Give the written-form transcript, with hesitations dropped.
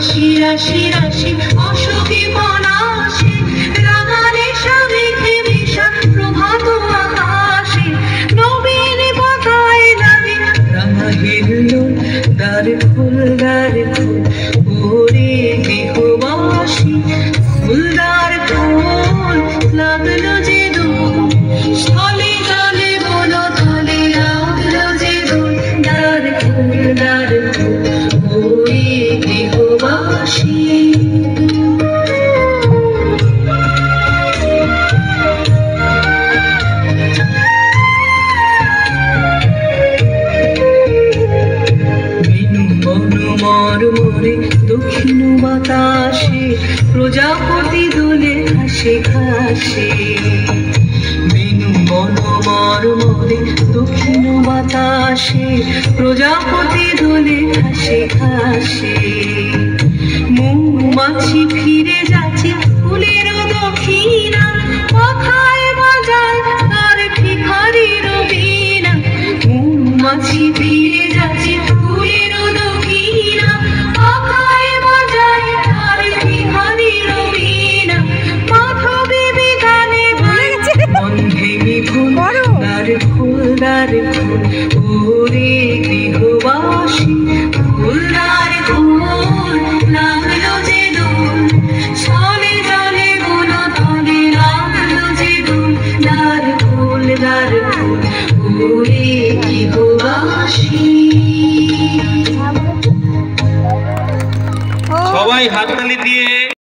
রাশি রাশি রাশি অসুখী পলাশে রাঙালে সাবেকে মিশা প্রভাত আকাশে নবীন পাতায় লাগে রাঙা হিল্লোল দ্বার ফুল ওরে গৃহবাসী ফুলদার ফুল লাগলো যে দোল স্থলে জলে বলো তলে লাগলো যে দোল দ্বার ফুল ওরে গৃহবাসী মরে দক্ষিণ বাতাসে প্রজাপতি দোলে ঘাসে ঘাসে বেনু বন মরে দক্ষিণ বাতাসে প্রজাপতি দোলে ঘাসে ঘাসে মৌমাছি ফিরে যাচ্ছে ফুলের দক্ষিণা পাখায় বাজায় তার ভিখারির বীণা মৌমাছি ফিরে যাচ্ছে ফুলের দক্ষিণা পাখায় বাজায় তার ভিখারির বীণা মাধবী বিতানে বন্ধে ফুলদার ফুল ওরে গৃহবাসী ফুলদার ফুল লাগলো যে দোল চলে জলে বলো তলে লাগলো যে দোল দার ফুল ওরে গৃহবাসী। সবাই হাততালি দিয়ে